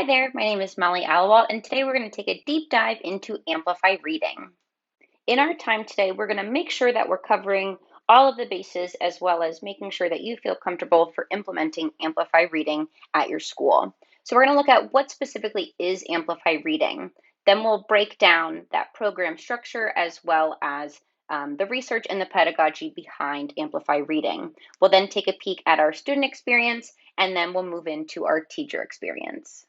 Hi there, my name is Molly Alawalt, and today we're going to take a deep dive into Amplify reading. In our time today, we're going to make sure that we're covering all of the bases as well as making sure that you feel comfortable for implementing Amplify reading at your school. So we're going to look at what specifically is Amplify reading. Then we'll break down that program structure as well as the research and the pedagogy behind Amplify reading. We'll then take a peek at our student experience, and then we'll move into our teacher experience.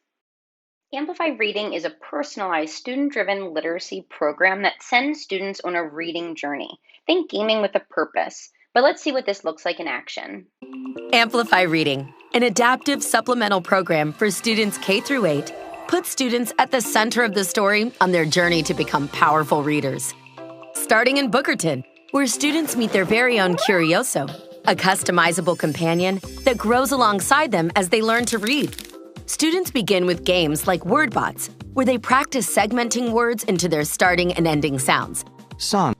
Amplify Reading is a personalized, student-driven literacy program that sends students on a reading journey. Think gaming with a purpose. But let's see what this looks like in action. Amplify Reading, an adaptive supplemental program for students K through 8, puts students at the center of the story on their journey to become powerful readers. Starting in Bookerton, where students meet their very own Curioso, a customizable companion that grows alongside them as they learn to read. Students begin with games like WordBots, where they practice segmenting words into their starting and ending sounds. Sun,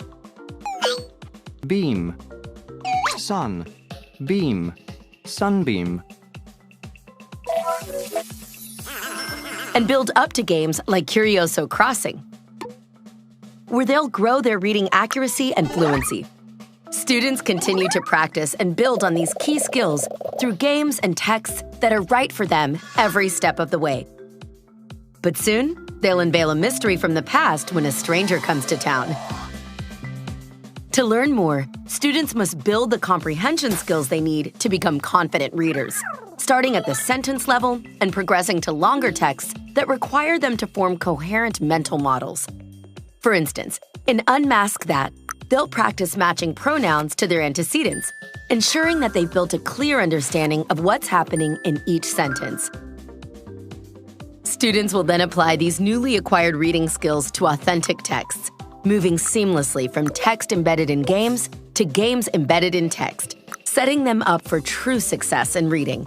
beam, sun, beam, sunbeam. And build up to games like Curioso Crossing, where they'll grow their reading accuracy and fluency. Students continue to practice and build on these key skills through games and texts that are right for them every step of the way. But soon, they'll unveil a mystery from the past when a stranger comes to town. To learn more, students must build the comprehension skills they need to become confident readers, starting at the sentence level and progressing to longer texts that require them to form coherent mental models. For instance, in Unmask That, they'll practice matching pronouns to their antecedents, ensuring that they've built a clear understanding of what's happening in each sentence. Students will then apply these newly acquired reading skills to authentic texts, moving seamlessly from text embedded in games to games embedded in text, setting them up for true success in reading.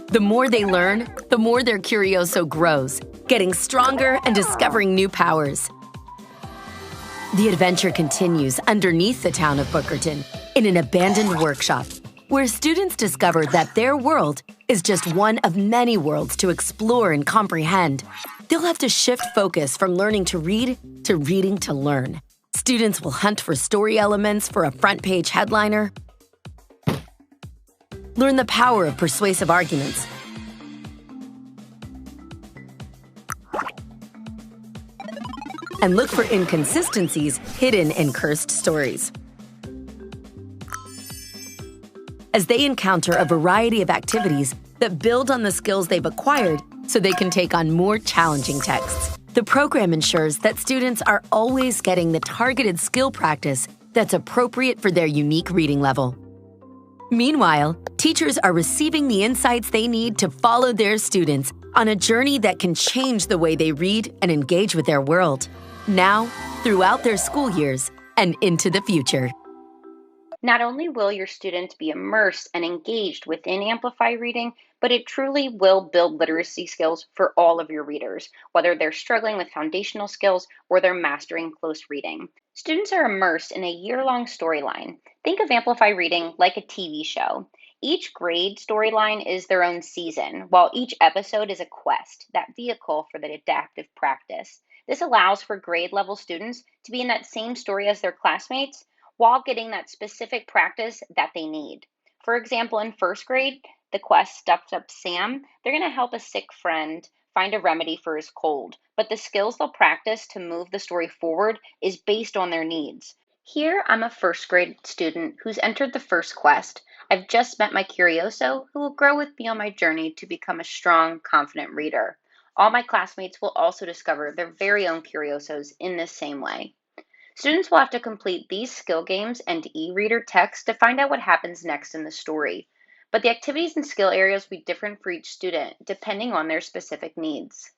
The more they learn, the more their Curioso grows, getting stronger and discovering new powers. The adventure continues underneath the town of Bookerton, in an abandoned workshop, where students discover that their world is just one of many worlds to explore and comprehend. They'll have to shift focus from learning to read to reading to learn. Students will hunt for story elements for a front-page headliner, learn the power of persuasive arguments, and look for inconsistencies hidden in cursed stories. As they encounter a variety of activities that build on the skills they've acquired so they can take on more challenging texts, the program ensures that students are always getting the targeted skill practice that's appropriate for their unique reading level. Meanwhile, teachers are receiving the insights they need to follow their students on a journey that can change the way they read and engage with their world, now, throughout their school years, and into the future. Not only will your students be immersed and engaged within Amplify Reading, but it truly will build literacy skills for all of your readers, whether they're struggling with foundational skills or they're mastering close reading. Students are immersed in a year-long storyline. Think of Amplify Reading like a TV show. Each grade storyline is their own season, while each episode is a quest, that vehicle for the adaptive practice. This allows for grade level students to be in that same story as their classmates while getting that specific practice that they need. For example, in first grade, the quest Stuffed Up Sam, they're going to help a sick friend find a remedy for his cold, but the skills they'll practice to move the story forward is based on their needs. Here, I'm a first grade student who's entered the first quest. I've just met my Curioso, who will grow with me on my journey to become a strong, confident reader. All my classmates will also discover their very own Curiosos in this same way. Students will have to complete these skill games and e-reader texts to find out what happens next in the story. But the activities and skill areas will be different for each student, depending on their specific needs.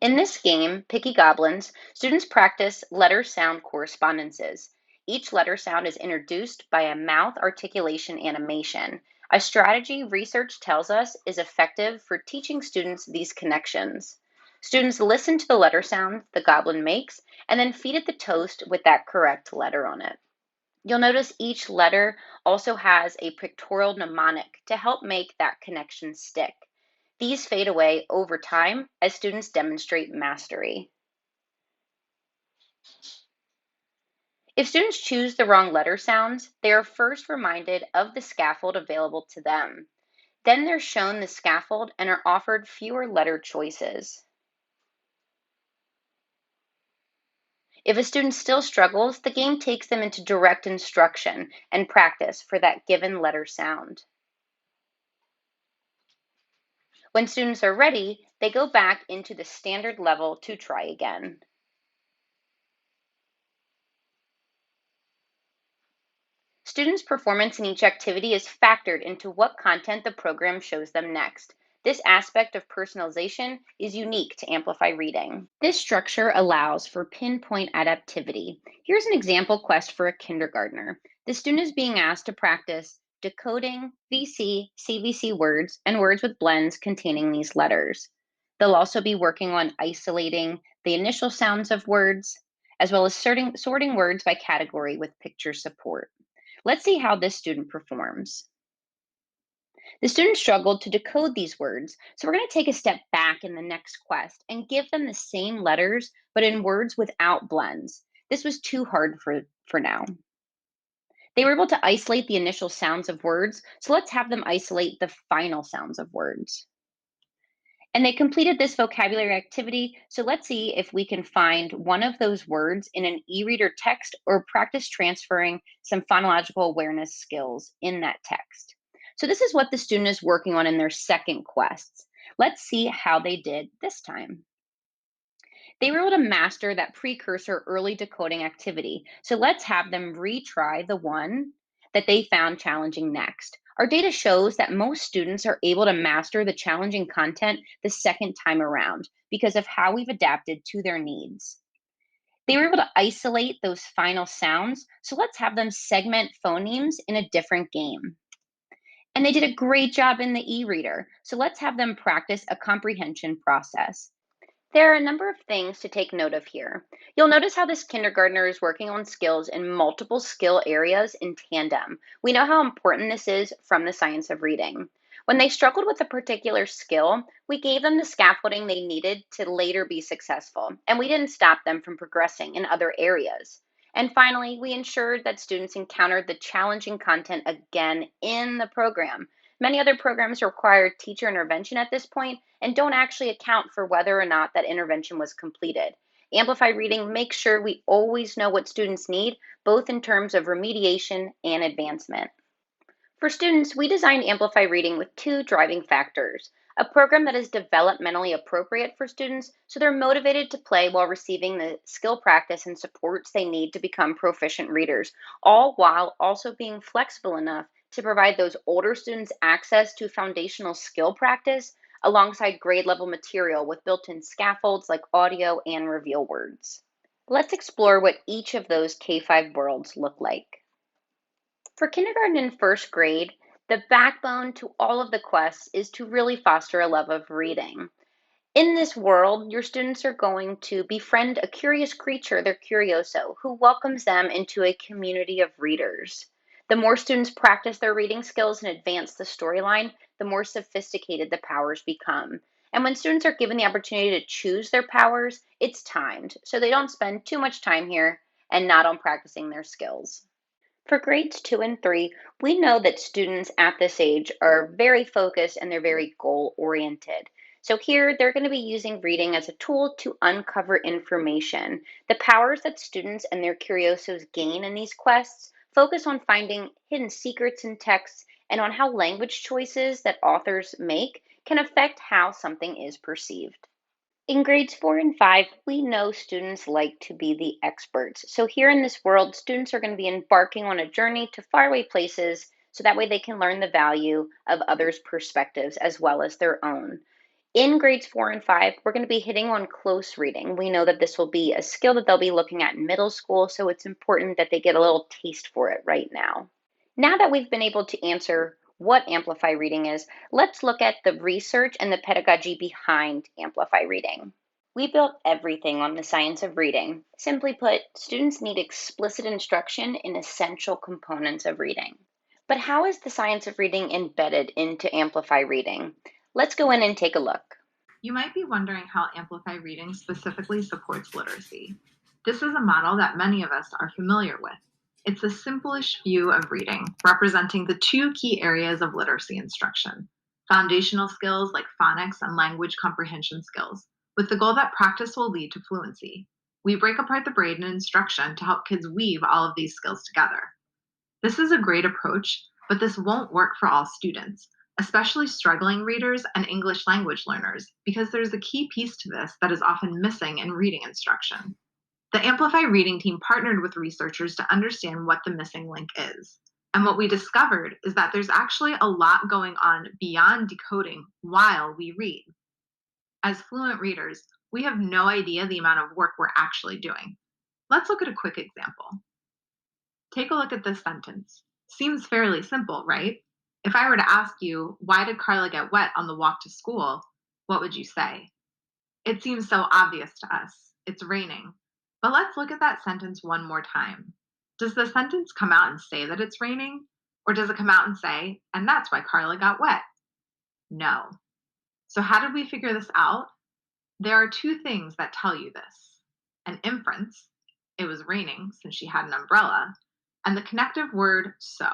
In this game, Picky Goblins, students practice letter-sound correspondences. Each letter sound is introduced by a mouth articulation animation, a strategy research tells us is effective for teaching students these connections. Students listen to the letter sound the goblin makes and then feed it the toast with that correct letter on it. You'll notice each letter also has a pictorial mnemonic to help make that connection stick. These fade away over time as students demonstrate mastery. If students choose the wrong letter sounds, they are first reminded of the scaffold available to them. Then they're shown the scaffold and are offered fewer letter choices. If a student still struggles, the game takes them into direct instruction and practice for that given letter sound. When students are ready, they go back into the standard level to try again. Students' performance in each activity is factored into what content the program shows them next. This aspect of personalization is unique to Amplify Reading. This structure allows for pinpoint adaptivity. Here's an example quest for a kindergartner. The student is being asked to practice decoding VC, CVC words and words with blends containing these letters. They'll also be working on isolating the initial sounds of words, as well as sorting words by category with picture support. Let's see how this student performs. The student struggled to decode these words, so we're going to take a step back in the next quest and give them the same letters, but in words without blends. This was too hard for now. They were able to isolate the initial sounds of words, so let's have them isolate the final sounds of words. And they completed this vocabulary activity, so let's see if we can find one of those words in an e-reader text or practice transferring some phonological awareness skills in that text. So this is what the student is working on in their second quest. Let's see how they did this time. They were able to master that precursor early decoding activity. So let's have them retry the one that they found challenging next. Our data shows that most students are able to master the challenging content the second time around because of how we've adapted to their needs. They were able to isolate those final sounds, so let's have them segment phonemes in a different game. And they did a great job in the e-reader, so let's have them practice a comprehension process. There are a number of things to take note of here. You'll notice how this kindergartner is working on skills in multiple skill areas in tandem. We know how important this is from the science of reading. When they struggled with a particular skill, we gave them the scaffolding they needed to later be successful, and we didn't stop them from progressing in other areas. And finally, we ensured that students encountered the challenging content again in the program. Many other programs require teacher intervention at this point and don't actually account for whether or not that intervention was completed. Amplify Reading makes sure we always know what students need, both in terms of remediation and advancement. For students, we designed Amplify Reading with two driving factors: a program that is developmentally appropriate for students so they're motivated to play while receiving the skill practice and supports they need to become proficient readers, all while also being flexible enough to provide those older students access to foundational skill practice alongside grade level material with built-in scaffolds like audio and reveal words. Let's explore what each of those K-5 worlds look like. For kindergarten and first grade, the backbone to all of the quests is to really foster a love of reading. In this world, your students are going to befriend a curious creature, their Curioso, who welcomes them into a community of readers. The more students practice their reading skills and advance the storyline, the more sophisticated the powers become. And when students are given the opportunity to choose their powers, it's timed, so they don't spend too much time here and not on practicing their skills. For grades 2 and 3, we know that students at this age are very focused and they're very goal oriented. So here they're going to be using reading as a tool to uncover information. The powers that students and their curiosos gain in these quests focus on finding hidden secrets in texts and on how language choices that authors make can affect how something is perceived. In grades 4 and 5, we know students like to be the experts. So here in this world, students are going to be embarking on a journey to faraway places so that way they can learn the value of others' perspectives as well as their own. In grades 4 and 5, we're going to be hitting on close reading. We know that this will be a skill that they'll be looking at in middle school, so it's important that they get a little taste for it right now. Now that we've been able to answer what Amplify Reading is, let's look at the research and the pedagogy behind Amplify Reading. We built everything on the science of reading. Simply put, students need explicit instruction in essential components of reading. But how is the science of reading embedded into Amplify Reading? Let's go in and take a look. You might be wondering how Amplify Reading specifically supports literacy. This is a model that many of us are familiar with. It's a simplish view of reading, representing the two key areas of literacy instruction: foundational skills like phonics and language comprehension skills, with the goal that practice will lead to fluency. We break apart the brain in instruction to help kids weave all of these skills together. This is a great approach, but this won't work for all students, especially struggling readers and English language learners, because there's a key piece to this that is often missing in reading instruction. The Amplify Reading team partnered with researchers to understand what the missing link is. And what we discovered is that there's actually a lot going on beyond decoding while we read. As fluent readers, we have no idea the amount of work we're actually doing. Let's look at a quick example. Take a look at this sentence. Seems fairly simple, right? If I were to ask you, why did Carla get wet on the walk to school? What would you say? It seems so obvious to us. It's raining. But let's look at that sentence one more time. Does the sentence come out and say that it's raining? Or does it come out and say, and that's why Carla got wet? No. So how did we figure this out? There are two things that tell you this: an inference, it was raining since she had an umbrella, and the connective word so.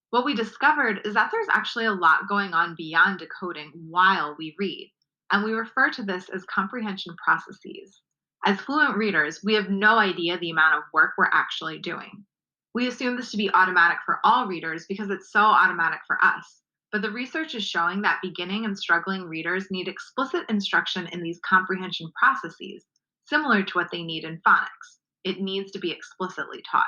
What we discovered is that there's actually a lot going on beyond decoding while we read, and we refer to this as comprehension processes. As fluent readers, we have no idea the amount of work we're actually doing. We assume this to be automatic for all readers because it's so automatic for us, but the research is showing that beginning and struggling readers need explicit instruction in these comprehension processes, similar to what they need in phonics. It needs to be explicitly taught.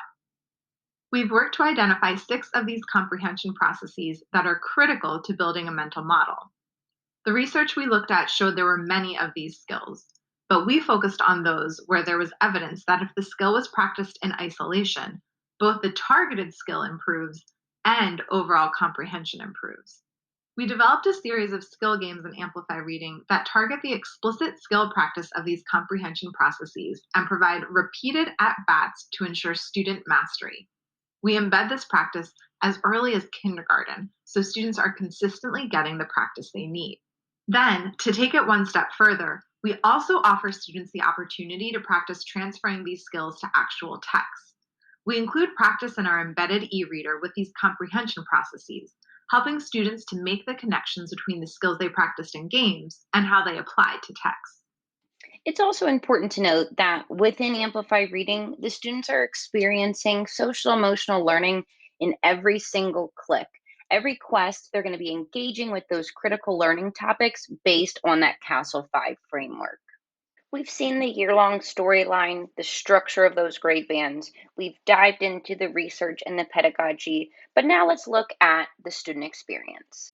We've worked to identify 6 of these comprehension processes that are critical to building a mental model. The research we looked at showed there were many of these skills, but we focused on those where there was evidence that if the skill was practiced in isolation, both the targeted skill improves and overall comprehension improves. We developed a series of skill games in Amplify Reading that target the explicit skill practice of these comprehension processes and provide repeated at-bats to ensure student mastery. We embed this practice as early as kindergarten, so students are consistently getting the practice they need. Then, to take it one step further, we also offer students the opportunity to practice transferring these skills to actual text. We include practice in our embedded e-reader with these comprehension processes, helping students to make the connections between the skills they practiced in games and how they apply to text. It's also important to note that within Amplify Reading, the students are experiencing social emotional learning in every single click. Every quest, they're going to be engaging with those critical learning topics based on that Castle 5 framework. We've seen the year-long storyline, the structure of those grade bands. We've dived into the research and the pedagogy, but now let's look at the student experience.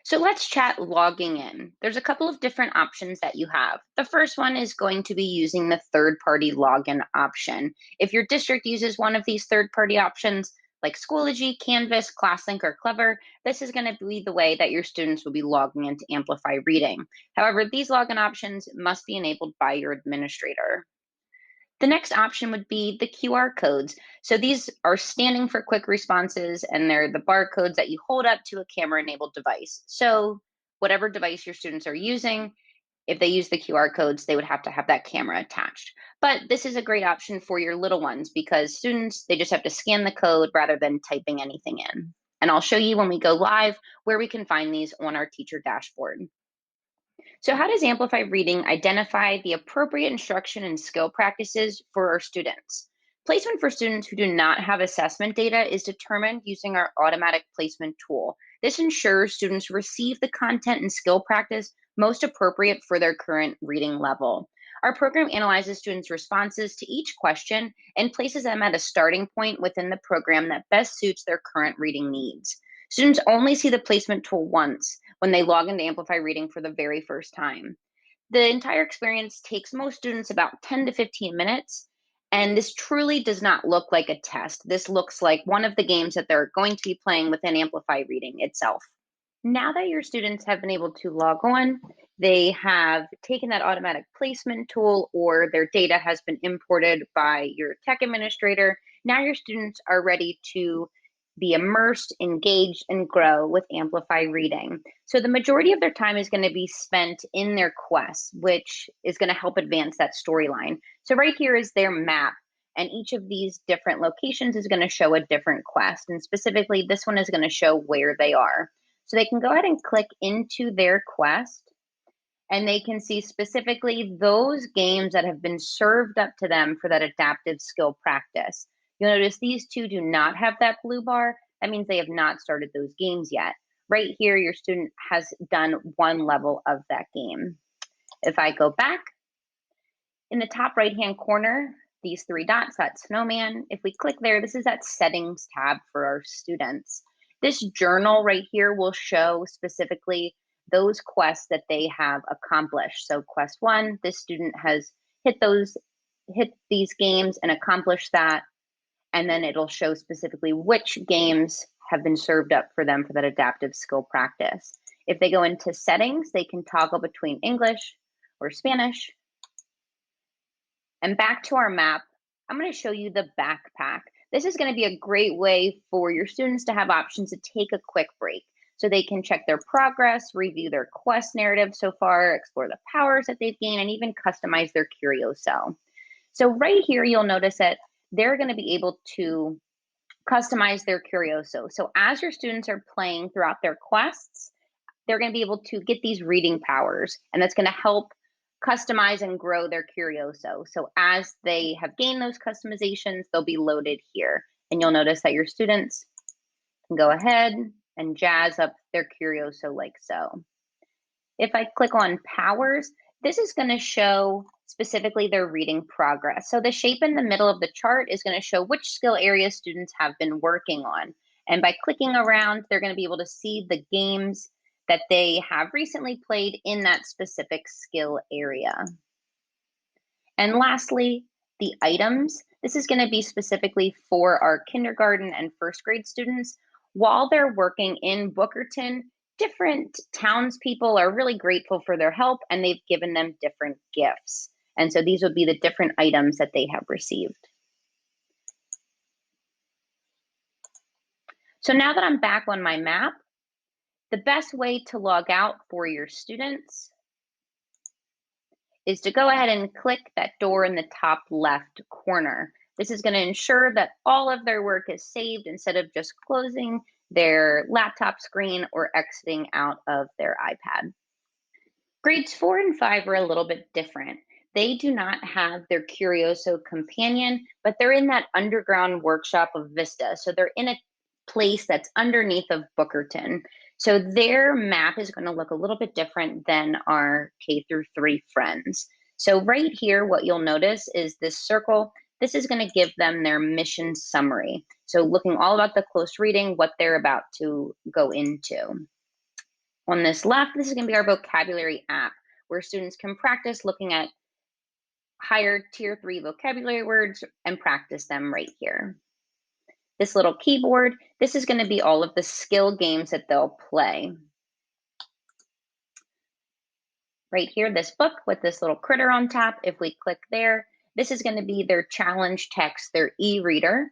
So let's chat logging in. There's a couple of different options that you have. The first one is going to be using the third-party login option. If your district uses one of these third-party options, like Schoology, Canvas, ClassLink, or Clever, this is going to be the way that your students will be logging into Amplify Reading. However, these login options must be enabled by your administrator. The next option would be the QR codes. So these are standing for quick responses, and they're the barcodes that you hold up to a camera-enabled device. So whatever device your students are using, if they use the QR codes, they would have to have that camera attached. But this is a great option for your little ones because students, they just have to scan the code rather than typing anything in. And I'll show you when we go live where we can find these on our teacher dashboard. So how does Amplify Reading identify the appropriate instruction and skill practices for our students? Placement for students who do not have assessment data is determined using our automatic placement tool. This ensures students receive the content and skill practice most appropriate for their current reading level. Our program analyzes students' responses to each question and places them at a starting point within the program that best suits their current reading needs. Students only see the placement tool once when they log into Amplify Reading for the very first time. The entire experience takes most students about 10 to 15 minutes, and this truly does not look like a test. This looks like one of the games that they're going to be playing within Amplify Reading itself. Now that your students have been able to log on, they have taken that automatic placement tool or their data has been imported by your tech administrator. Now your students are ready to be immersed, engaged, and grow with Amplify reading. So the majority of their time is going to be spent in their quests, which is going to help advance that storyline. So right here is their map, and each of these different locations is going to show a different quest. And specifically, this one is going to show where they are. So they can go ahead and click into their quest, and they can see specifically those games that have been served up to them for that adaptive skill practice. You'll notice these two do not have that blue bar. That means they have not started those games yet. Right here, your student has done one level of that game. If I go back, in the top right-hand corner, these three dots, that snowman, if we click there, this is that settings tab for our students. This journal right here will show specifically those quests that they have accomplished. So quest 1, this student has hit these games and accomplished that, and then it'll show specifically which games have been served up for them for that adaptive skill practice. If they go into settings, they can toggle between English or Spanish. And back to our map, I'm going to show you the backpack. This is going to be a great way for your students to have options to take a quick break. So they can check their progress, review their quest narrative so far, explore the powers that they've gained, and even customize their Curioso. So right here, you'll notice that they're going to be able to customize their Curioso. So as your students are playing throughout their quests, they're going to be able to get these reading powers, and that's going to help customize and grow their Curioso. So as they have gained those customizations, they'll be loaded here. And you'll notice that your students can go ahead and jazz up their Curioso like so. If I click on powers, this is going to show specifically their reading progress. So the shape in the middle of the chart is going to show which skill areas students have been working on. And by clicking around, they're going to be able to see the games that they have recently played in that specific skill area. And lastly, the items. This is going to be specifically for our kindergarten and first grade students. While they're working in Bookerton, different townspeople are really grateful for their help, and they've given them different gifts. And so these would be the different items that they have received. So now that I'm back on my map, the best way to log out for your students is to go ahead and click that door in the top left corner. This is going to ensure that all of their work is saved instead of just closing their laptop screen or exiting out of their iPad. Grades 4 and 5 are a little bit different. They do not have their Curioso companion, but they're in that underground workshop of Vista. So they're in a place that's underneath of Bookerton. So their map is going to look a little bit different than our K through 3 friends. So right here, what you'll notice is this circle. This is going to give them their mission summary. So looking all about the close reading, what they're about to go into. On this left, this is going to be our vocabulary app, where students can practice looking at higher tier 3 vocabulary words and practice them right here. This little keyboard, this is going to be all of the skill games that they'll play. Right here, this book with this little critter on top, if we click there, this is going to be their challenge text, their e-reader.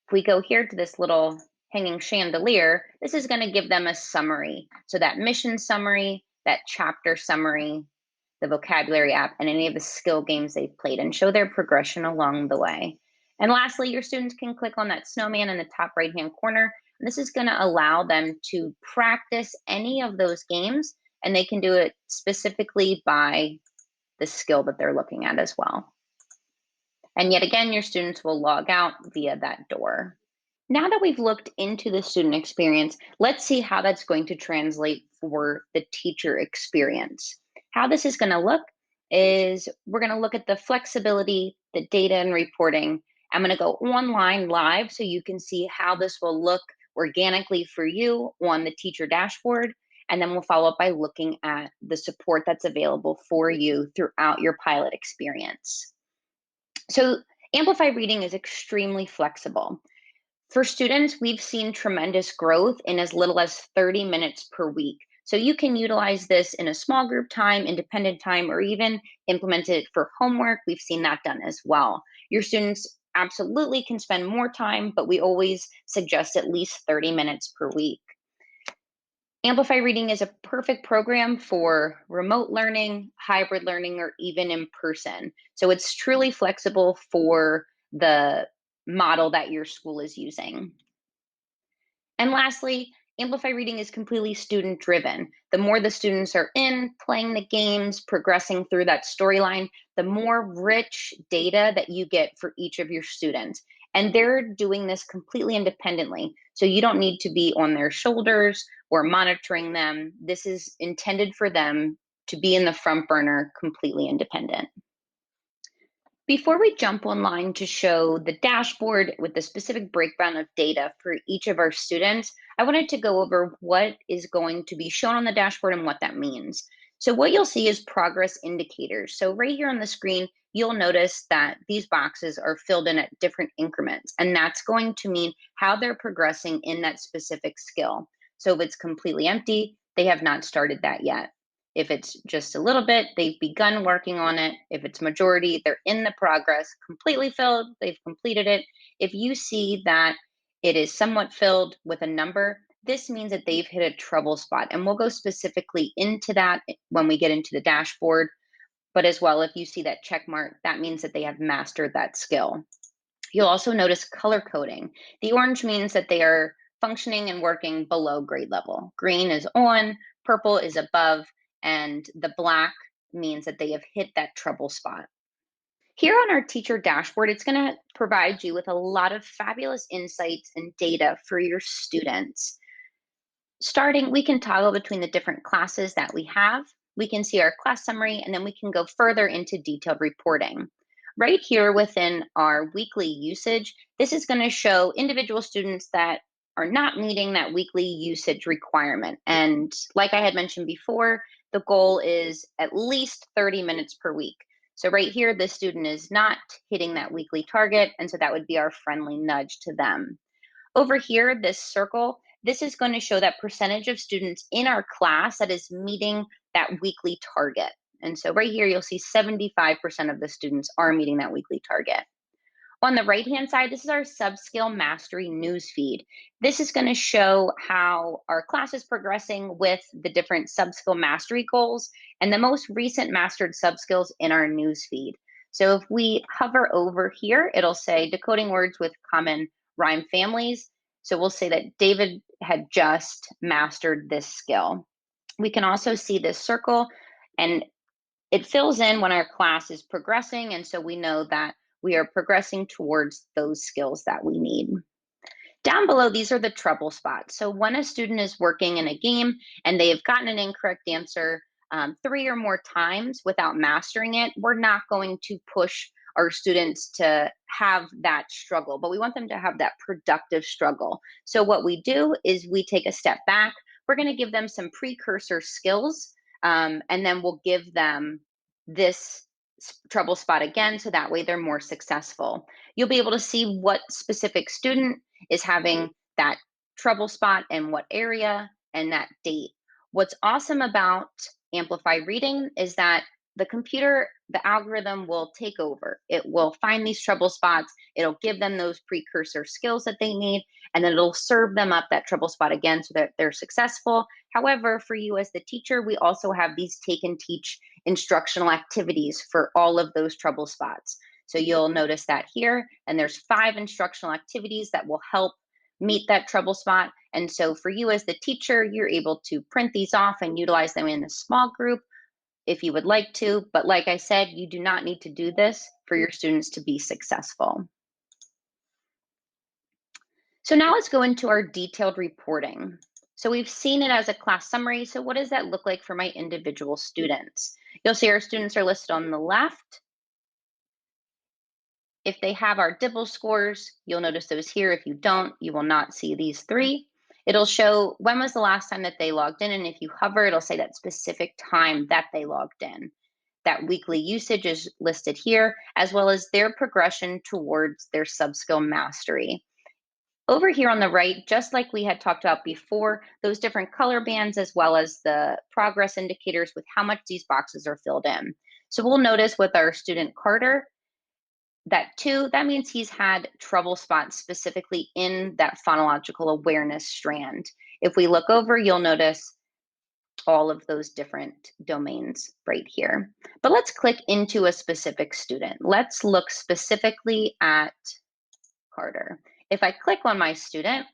If we go here to this little hanging chandelier, this is going to give them a summary. So that mission summary, that chapter summary, the vocabulary app, and any of the skill games they've played, and show their progression along the way. And lastly, your students can click on that snowman in the top right-hand corner. And this is going to allow them to practice any of those games, and they can do it specifically by the skill that they're looking at as well. And yet again, your students will log out via that door. Now that we've looked into the student experience, let's see how that's going to translate for the teacher experience. How this is going to look is we're going to look at the flexibility, the data and reporting. I'm going to go online live so you can see how this will look organically for you on the teacher dashboard. And then we'll follow up by looking at the support that's available for you throughout your pilot experience. So Amplify Reading is extremely flexible. For students, we've seen tremendous growth in as little as 30 minutes per week. So you can utilize this in a small group time, independent time, or even implement it for homework. We've seen that done as well. Your students absolutely can spend more time, but we always suggest at least 30 minutes per week. Amplify Reading is a perfect program for remote learning, hybrid learning, or even in person. So it's truly flexible for the model that your school is using. And lastly, Amplify Reading is completely student driven. The more the students are in, playing the games, progressing through that storyline, the more rich data that you get for each of your students. And they're doing this completely independently. So you don't need to be on their shoulders or monitoring them. This is intended for them to be in the front burner, completely independent. Before we jump online to show the dashboard with the specific breakdown of data for each of our students, I wanted to go over what is going to be shown on the dashboard and what that means. So what you'll see is progress indicators. So right here on the screen, you'll notice that these boxes are filled in at different increments, and that's going to mean how they're progressing in that specific skill. So if it's completely empty, they have not started that yet. If it's just a little bit, they've begun working on it. If it's majority, they're in the progress. Completely filled, they've completed it. If you see that it is somewhat filled with a number, this means that they've hit a trouble spot. And we'll go specifically into that when we get into the dashboard. But as well, if you see that check mark, that means that they have mastered that skill. You'll also notice color coding. The orange means that they are functioning and working below grade level. Green is on, purple is above, and the black means that they have hit that trouble spot. Here on our teacher dashboard, it's going to provide you with a lot of fabulous insights and data for your students. Starting, we can toggle between the different classes that we have. We can see our class summary, and then we can go further into detailed reporting. Right here within our weekly usage, this is going to show individual students that are not meeting that weekly usage requirement. And like I had mentioned before, the goal is at least 30 minutes per week. So right here, this student is not hitting that weekly target, and so that would be our friendly nudge to them. Over here, this circle, this is going to show that percentage of students in our class that is meeting that weekly target. And so right here, you'll see 75% of the students are meeting that weekly target. On the right-hand side, this is our sub-skill mastery newsfeed. This is going to show how our class is progressing with the different sub-skill mastery goals and the most recent mastered sub-skills in our newsfeed. So if we hover over here, it'll say decoding words with common rhyme families. So we'll say that David had just mastered this skill. We can also see this circle, and it fills in when our class is progressing, and so we know that we are progressing towards those skills that we need. Down below, these are the trouble spots. So when a student is working in a game and they have gotten an incorrect answer 3 or more times without mastering it, we're not going to push our students to have that struggle, but we want them to have that productive struggle. So what we do is we take a step back. We're going to give them some precursor skills, and then we'll give them this trouble spot again, so that way they're more successful. You'll be able to see what specific student is having that trouble spot and what area and that date. What's awesome about Amplify Reading is that the computer, the algorithm will take over. It will find these trouble spots. It'll give them those precursor skills that they need, and then it'll serve them up that trouble spot again so that they're successful. However, for you as the teacher, we also have these take and teach instructional activities for all of those trouble spots. So you'll notice that here, and there's 5 instructional activities that will help meet that trouble spot. And so for you as the teacher, you're able to print these off and utilize them in a small group if you would like to. But like I said, you do not need to do this for your students to be successful. So now let's go into our detailed reporting. So we've seen it as a class summary. So what does that look like for my individual students? You'll see our students are listed on the left. If they have our DIBEL scores, you'll notice those here. If you don't, you will not see these 3. It'll show when was the last time that they logged in, and if you hover, it'll say that specific time that they logged in. That weekly usage is listed here, as well as their progression towards their sub-skill mastery. Over here on the right, just like we had talked about before, those different color bands as well as the progress indicators with how much these boxes are filled in. So we'll notice with our student Carter, that 2, that means he's had trouble spots specifically in that phonological awareness strand. If we look over, you'll notice all of those different domains right here. But let's click into a specific student. Let's look specifically at Carter. If I click on my student,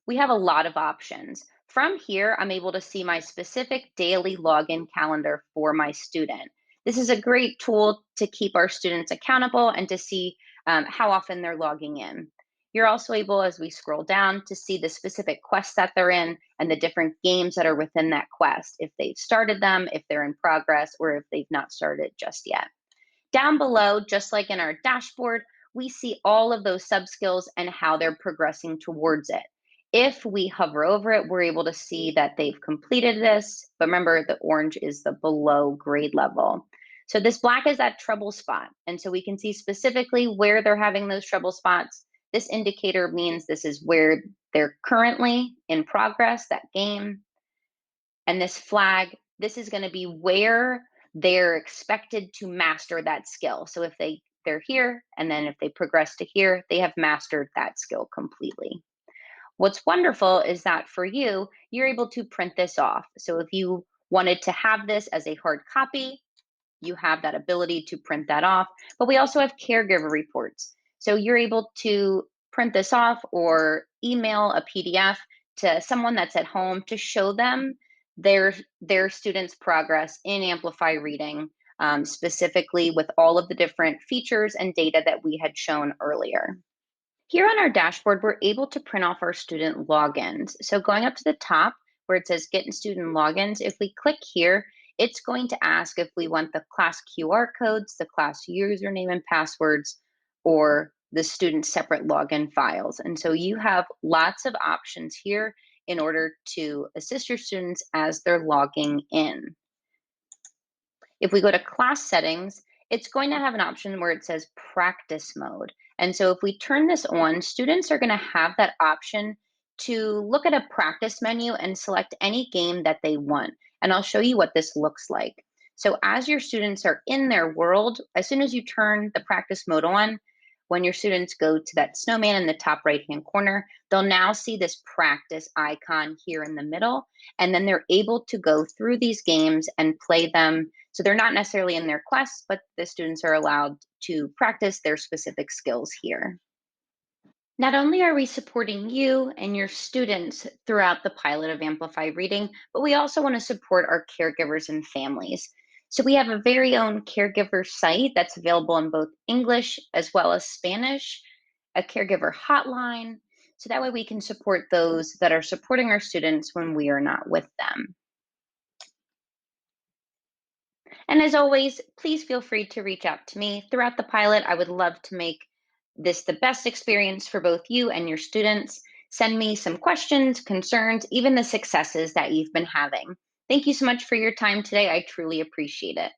we have a lot of options. From here, I'm able to see my specific daily login calendar for my student. This is a great tool to keep our students accountable and to see how often they're logging in. You're also able, as we scroll down, to see the specific quests that they're in and the different games that are within that quest, if they've started them, if they're in progress, or if they've not started just yet. Down below, just like in our dashboard, we see all of those sub-skills and how they're progressing towards it. If we hover over it, we're able to see that they've completed this, but remember the orange is the below grade level. So this black is that trouble spot, and so we can see specifically where they're having those trouble spots. This indicator means this is where they're currently in progress, that game. And this flag, this is going to be where they're expected to master that skill. So if they're here, and then if they progress to here, they have mastered that skill completely. What's wonderful is that for you, you're able to print this off. So if you wanted to have this as a hard copy, you have that ability to print that off. But we also have caregiver reports. So you're able to print this off or email a PDF to someone that's at home to show them their students' progress in Amplify Reading, specifically with all of the different features and data that we had shown earlier. Here on our dashboard, we're able to print off our student logins. So going up to the top where it says Get Student Logins, if we click here, it's going to ask if we want the class QR codes, the class username and passwords, or the student's separate login files. And so you have lots of options here in order to assist your students as they're logging in. If we go to class settings, it's going to have an option where it says practice mode. And so if we turn this on, students are going to have that option to look at a practice menu and select any game that they want. And I'll show you what this looks like. So as your students are in their world, as soon as you turn the practice mode on, when your students go to that snowman in the top right-hand corner, they'll now see this practice icon here in the middle, and then they're able to go through these games and play them. So they're not necessarily in their quests, but the students are allowed to practice their specific skills here. Not only are we supporting you and your students throughout the pilot of Amplify Reading, but we also want to support our caregivers and families. So we have a very own caregiver site that's available in both English as well as Spanish, a caregiver hotline, so that way we can support those that are supporting our students when we are not with them. And as always, please feel free to reach out to me throughout the pilot. I would love to make this the best experience for both you and your students. Send me some questions, concerns, even the successes that you've been having. Thank you so much for your time today. I truly appreciate it.